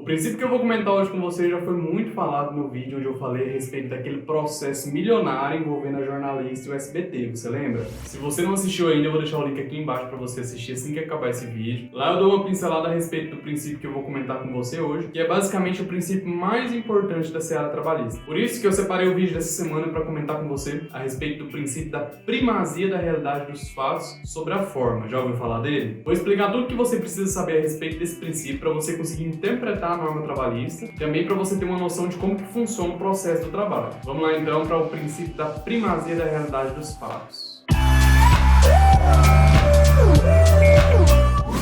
O princípio que eu vou comentar hoje com você já foi muito falado no vídeo onde eu falei a respeito daquele processo milionário envolvendo a jornalista e o SBT, você lembra? Se você não assistiu ainda, eu vou deixar o link aqui embaixo para você assistir assim que acabar esse vídeo. Lá eu dou uma pincelada a respeito do princípio que eu vou comentar com você hoje, que é basicamente o princípio mais importante da seara trabalhista. Por isso que eu separei o vídeo dessa semana para comentar com você a respeito do princípio da primazia da realidade dos fatos sobre a forma. Já ouviu falar dele? Vou explicar tudo o que você precisa saber a respeito desse princípio para você conseguir interpretar a norma trabalhista, também para você ter uma noção de como que funciona o processo do trabalho. Vamos lá então para o princípio da primazia da realidade dos fatos.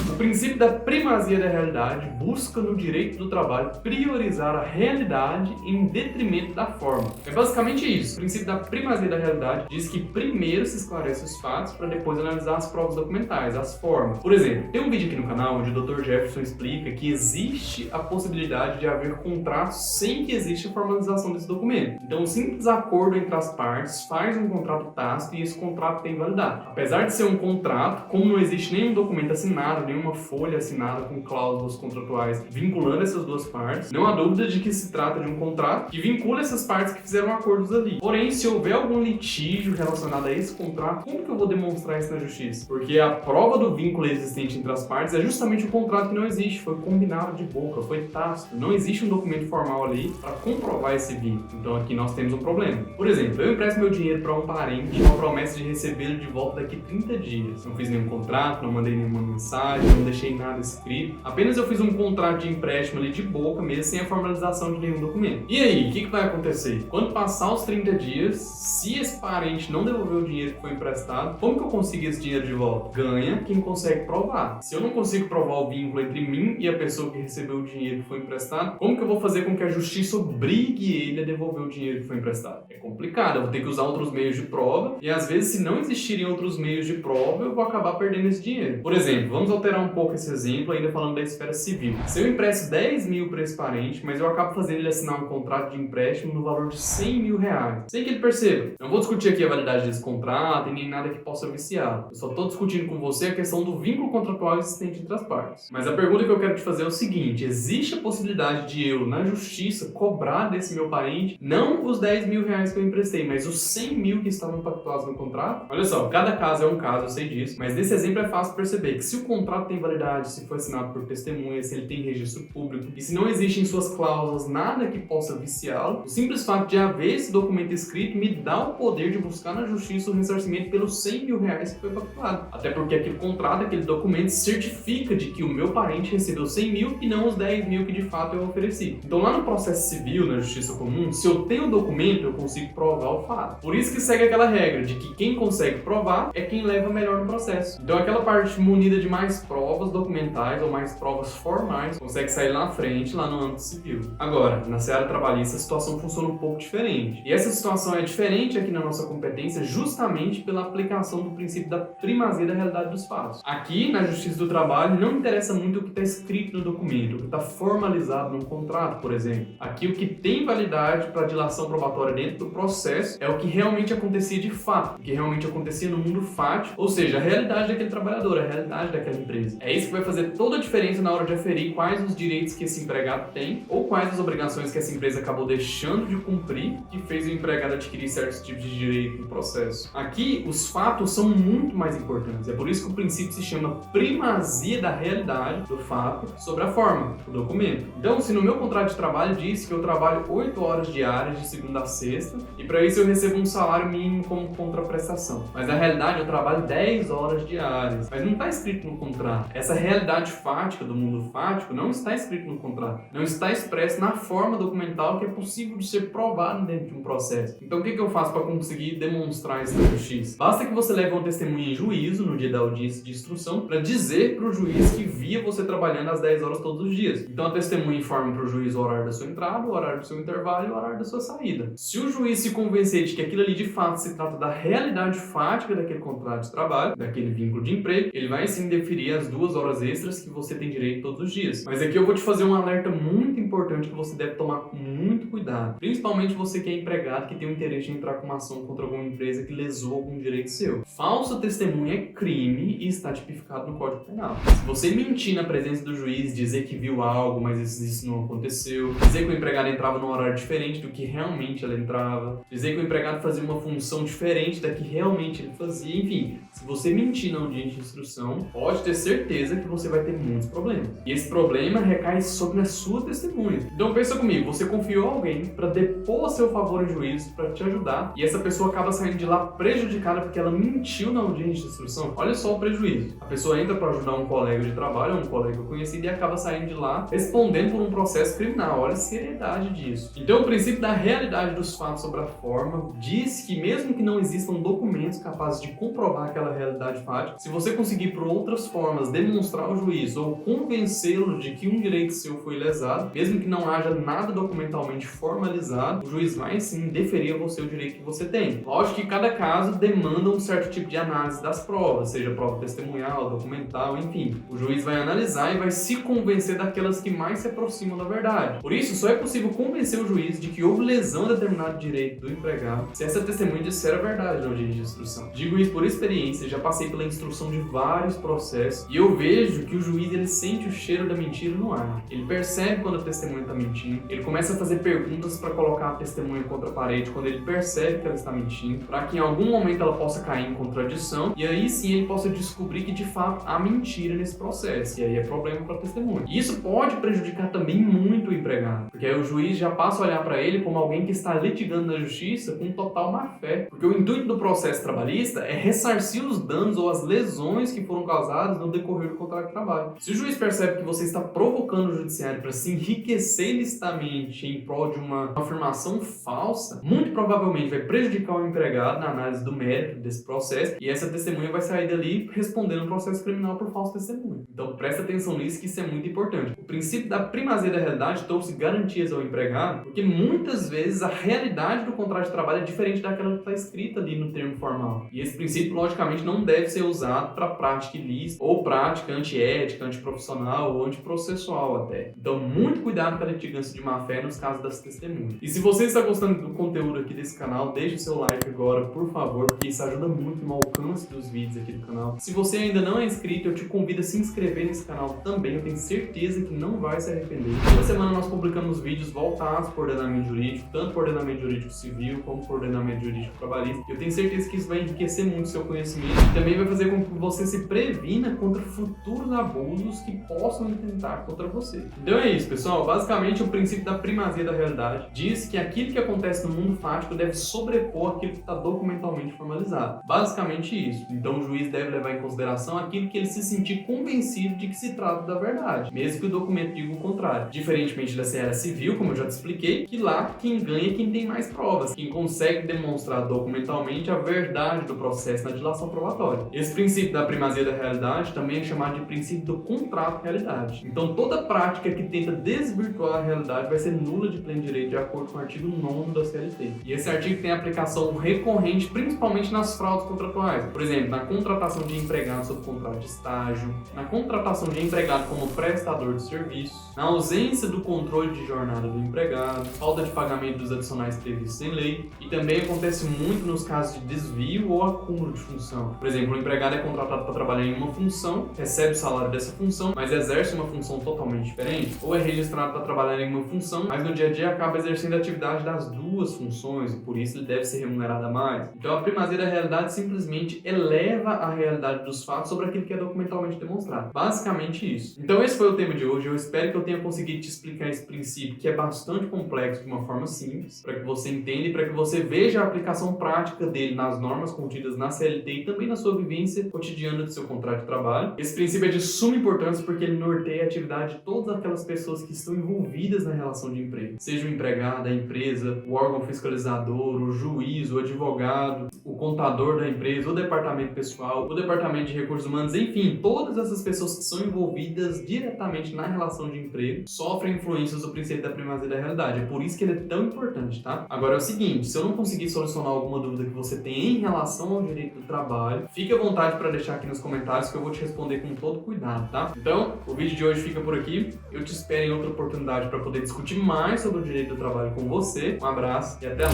O princípio da primazia da realidade busca no direito do trabalho priorizar a realidade em detrimento da forma. É basicamente isso. O princípio da primazia da realidade diz que primeiro se esclarece os fatos para depois analisar as provas documentais, as formas. Por exemplo, tem um vídeo aqui no canal onde o Dr. Jefferson explica que existe a possibilidade de haver contratos sem que exista a formalização desse documento. Então, o simples acordo entre as partes faz um contrato tácito e esse contrato tem validade. Apesar de ser um contrato, como não existe nenhum documento assinado, nenhuma folha assinada com cláusulas contratuais vinculando essas duas partes, não há dúvida de que se trata de um contrato que vincula essas partes que fizeram acordos ali. Porém, se houver algum litígio relacionado a esse contrato, como que eu vou demonstrar isso na justiça? Porque a prova do vínculo existente entre as partes é justamente o contrato que não existe, foi combinado de boca, foi tácito, não existe um documento formal ali para comprovar esse vínculo. Então aqui nós temos um problema. Por exemplo, eu empresto meu dinheiro para um parente com a promessa de recebê-lo de volta daqui 30 dias. Não fiz nenhum contrato, não mandei nenhuma mensagem, não deixei nada escrito. Apenas eu fiz um contrato de empréstimo ali de boca mesmo, sem a formalização de nenhum documento. E aí, o que vai acontecer? Quando passar os 30 dias, se esse parente não devolver o dinheiro que foi emprestado, como que eu consigo esse dinheiro de volta? Ganha quem consegue provar. Se eu não consigo provar o vínculo entre mim e a pessoa que recebeu o dinheiro que foi emprestado, como que eu vou fazer com que a justiça obrigue ele a devolver o dinheiro que foi emprestado? É complicado, eu vou ter que usar outros meios de prova e às vezes, se não existirem outros meios de prova, eu vou acabar perdendo esse dinheiro. Por exemplo, vamos alterar um pouco esse exemplo, ainda falando da esfera civil. Se eu empresto 10 mil para esse parente, mas eu acabo fazendo ele assinar um contrato de empréstimo no valor de 100 mil reais, sem que ele perceba. Não vou discutir aqui a validade desse contrato e nem nada que possa viciar. Eu só estou discutindo com você a questão do vínculo contratual existente entre as partes. Mas a pergunta que eu quero te fazer é o seguinte: existe a possibilidade de eu, na justiça, cobrar desse meu parente não os 10 mil reais que eu emprestei, mas os 100 mil que estavam pactuados no contrato? Olha só, cada caso é um caso, eu sei disso, mas nesse exemplo é fácil perceber que se o contrato tem validade, se foi assinado por testemunha, se ele tem registro público e se não existe em suas cláusulas nada que possa viciá-lo, o simples fato de haver esse documento escrito me dá o poder de buscar na justiça o ressarcimento pelos 100 mil reais que foi pactuado. Até porque aquele contrato, aquele documento certifica de que o meu parente recebeu 100 mil e não os 10 mil que de fato eu ofereci. Então lá no processo civil, na justiça comum, se eu tenho o documento, eu consigo provar o fato. Por isso que segue aquela regra de que quem consegue provar é quem leva melhor no processo. Então aquela parte munida de mais provas documentais ou mais provas formais consegue sair na frente, lá no âmbito civil. Agora, na seara trabalhista, a situação funciona um pouco diferente. E essa situação é diferente aqui na nossa competência justamente pela aplicação do princípio da primazia da realidade dos fatos. Aqui, na Justiça do Trabalho, não interessa muito o que está escrito no documento, o que está formalizado num contrato, por exemplo. Aqui, o que tem validade para dilação probatória dentro do processo é o que realmente acontecia de fato, o que realmente acontecia no mundo fático, ou seja, a realidade daquele trabalhador, a realidade daquela empresa. É isso que vai fazer toda a diferença na hora de aferir quais os direitos que esse empregado tem ou quais as obrigações que essa empresa acabou deixando de cumprir que fez o empregado adquirir certos tipos de direito no processo. Aqui, os fatos são muito mais importantes. É por isso que o princípio se chama primazia da realidade do fato sobre a forma, o documento. Então, se no meu contrato de trabalho diz que eu trabalho 8 horas diárias de segunda a sexta e para isso eu recebo um salário mínimo como contraprestação. Mas na realidade eu trabalho 10 horas diárias. Mas não está escrito no contrato. Essa realidade fática do mundo fático não está escrito no contrato. Não está expresso na forma documental que é possível de ser provado dentro de um processo. Então o que eu faço para conseguir demonstrar isso na justiça? Basta que você leve uma testemunha em juízo no dia da audiência de instrução para dizer para o juiz que via você trabalhando às 10 horas todos os dias. Então a testemunha informa para o juiz o horário da sua entrada, o horário do seu intervalo e o horário da sua saída. Se o juiz se convencer de que aquilo ali de fato se trata da realidade fática daquele contrato de trabalho, daquele vínculo de emprego, ele vai sim deferir as 2 horas extras que você tem direito todos os dias. Mas aqui eu vou te fazer um alerta muito importante que você deve tomar com muito cuidado. Principalmente você que é empregado, que tem o interesse em entrar com uma ação contra alguma empresa que lesou algum direito seu. Falsa testemunha é crime e está tipificado no Código Penal. Se você mentir na presença do juiz, dizer que viu algo, mas isso não aconteceu, dizer que o empregado entrava num horário diferente do que realmente ela entrava, dizer que o empregado fazia uma função diferente da que realmente ele fazia, enfim, se você mentir na audiência de instrução, pode ter certeza que você vai ter muitos problemas. E esse problema recai sobre a sua testemunha. Então pensa comigo, você confiou alguém para depor a seu favor em juízo, para te ajudar, e essa pessoa acaba saindo de lá prejudicada porque ela mentiu na audiência de instrução. Olha só o prejuízo. A pessoa entra para ajudar um colega de trabalho, um colega conhecido, e acaba saindo de lá respondendo por um processo criminal. Olha a seriedade disso. Então o princípio da realidade dos fatos sobre a forma diz que mesmo que não existam documentos capazes de comprovar aquela realidade fática, se você conseguir por outras formas demonstrar ao juiz ou convencê-lo de que um direito seu foi lesado, mesmo que não haja nada documentalmente formalizado, o juiz vai sim deferir a você o direito que você tem. Lógico que cada caso demanda um certo tipo de análise das provas, seja prova testemunhal, documental, enfim. O juiz vai analisar e vai se convencer daquelas que mais se aproximam da verdade. Por isso, só é possível convencer o juiz de que houve lesão de determinado direito do empregado se essa testemunha disser a verdade na audiência de instrução. Digo isso por experiência, já passei pela instrução de vários processos e eu vejo que o juiz ele sente o cheiro da mentira no ar. Ele percebe quando a testemunha está mentindo, ele começa a fazer perguntas para colocar a testemunha contra a parede quando ele percebe que ela está mentindo, para que em algum momento ela possa cair em contradição e aí sim ele possa descobrir que de fato há mentira nesse processo, e aí é problema para a testemunha. E isso pode prejudicar também muito o empregado, porque aí o juiz já passa a olhar para ele como alguém que está litigando na justiça com total má-fé, porque o intuito do processo trabalhista é ressarcir os danos ou as lesões que foram causadas no decorrer do contrato de trabalho. Se o juiz percebe que você está provocando o judiciário para se enriquecer ilicitamente em prol de uma afirmação falsa, muito provavelmente vai prejudicar o empregado na análise do mérito desse processo e essa testemunha vai sair dali respondendo um processo criminal por falso testemunho. Então presta atenção nisso, que isso é muito importante. O princípio da primazia da realidade trouxe garantias ao empregado, porque muitas vezes a realidade do contrato de trabalho é diferente daquela que está escrita ali no termo formal. E esse princípio, logicamente, não deve ser usado para prática ilícita ou prática antiética, antiprofissional ou antiprocessual até. Então, muito cuidado com a litigância de má-fé nos casos das testemunhas. E se você está gostando do conteúdo aqui desse canal, deixe o seu like agora, por favor, porque isso ajuda muito no alcance dos vídeos aqui do canal. Se você ainda não é inscrito, eu te convido a se inscrever nesse canal também, eu tenho certeza que não vai se arrepender. Toda semana nós publicamos vídeos voltados para o ordenamento jurídico, tanto para o ordenamento jurídico civil como para o ordenamento jurídico trabalhista. Eu tenho certeza que isso vai enriquecer muito o seu conhecimento e também vai fazer com que você se previna contra futuros abusos que possam intentar contra você. Então é isso, pessoal. Basicamente, o princípio da primazia da realidade diz que aquilo que acontece no mundo fático deve sobrepor aquilo que está documentalmente formalizado. Basicamente isso. Então o juiz deve levar em consideração aquilo que ele se sentir convencido de que se trata da verdade, mesmo que o documento diga o contrário. Diferentemente da seara civil, como eu já te expliquei, que lá quem ganha é quem tem mais provas, quem consegue demonstrar documentalmente a verdade do processo na dilação probatória. Esse princípio da primazia da realidade também é chamado de princípio do contrato-realidade. Então toda prática que tenta desvirtuar a realidade vai ser nula de pleno direito de acordo com o artigo 9º da CLT. E esse artigo tem aplicação recorrente principalmente nas fraudes contratuais. Por exemplo, na contratação de empregado sob contrato de estágio, na contratação de empregado como prestador de serviço, na ausência do controle de jornada do empregado, falta de pagamento dos adicionais previstos em lei, e também acontece muito nos casos de desvio ou acúmulo de função. Por exemplo, o empregado é contratado para trabalhar em uma função, recebe o salário dessa função, mas exerce uma função totalmente diferente, ou é registrado para trabalhar em uma função, mas no dia a dia acaba exercendo a atividade das duas funções, e por isso ele deve ser remunerado a mais. Então a primazia da realidade simplesmente eleva a realidade dos fatos sobre aquilo que é documentalmente demonstrado. Basicamente isso. Então esse foi o tema de hoje. Eu espero que eu tenha conseguido te explicar esse princípio, que é bastante complexo, de uma forma simples, para que você entenda e para que você veja a aplicação prática dele nas normas contidas na CLT e também na sua vivência cotidiana do seu contrato de trabalho. Esse princípio é de suma importância porque ele norteia a atividade de todas aquelas pessoas que estão envolvidas na relação de emprego. Seja o empregado, a empresa, o órgão fiscalizador, o juiz, o advogado, o contador da empresa, o departamento pessoal, o departamento de recursos humanos, enfim, todas essas pessoas que são envolvidas diretamente na relação de emprego sofrem influências do princípio da primazia da realidade. É por isso que ele é tão importante, tá? Agora é o seguinte, se eu não conseguir solucionar alguma dúvida que você tem em relação ao direito do trabalho, fique à vontade para deixar aqui nos comentários que eu vou te responder responder com todo cuidado, tá? Então, o vídeo de hoje fica por aqui. Eu te espero em outra oportunidade para poder discutir mais sobre o direito do trabalho com você. Um abraço e até lá!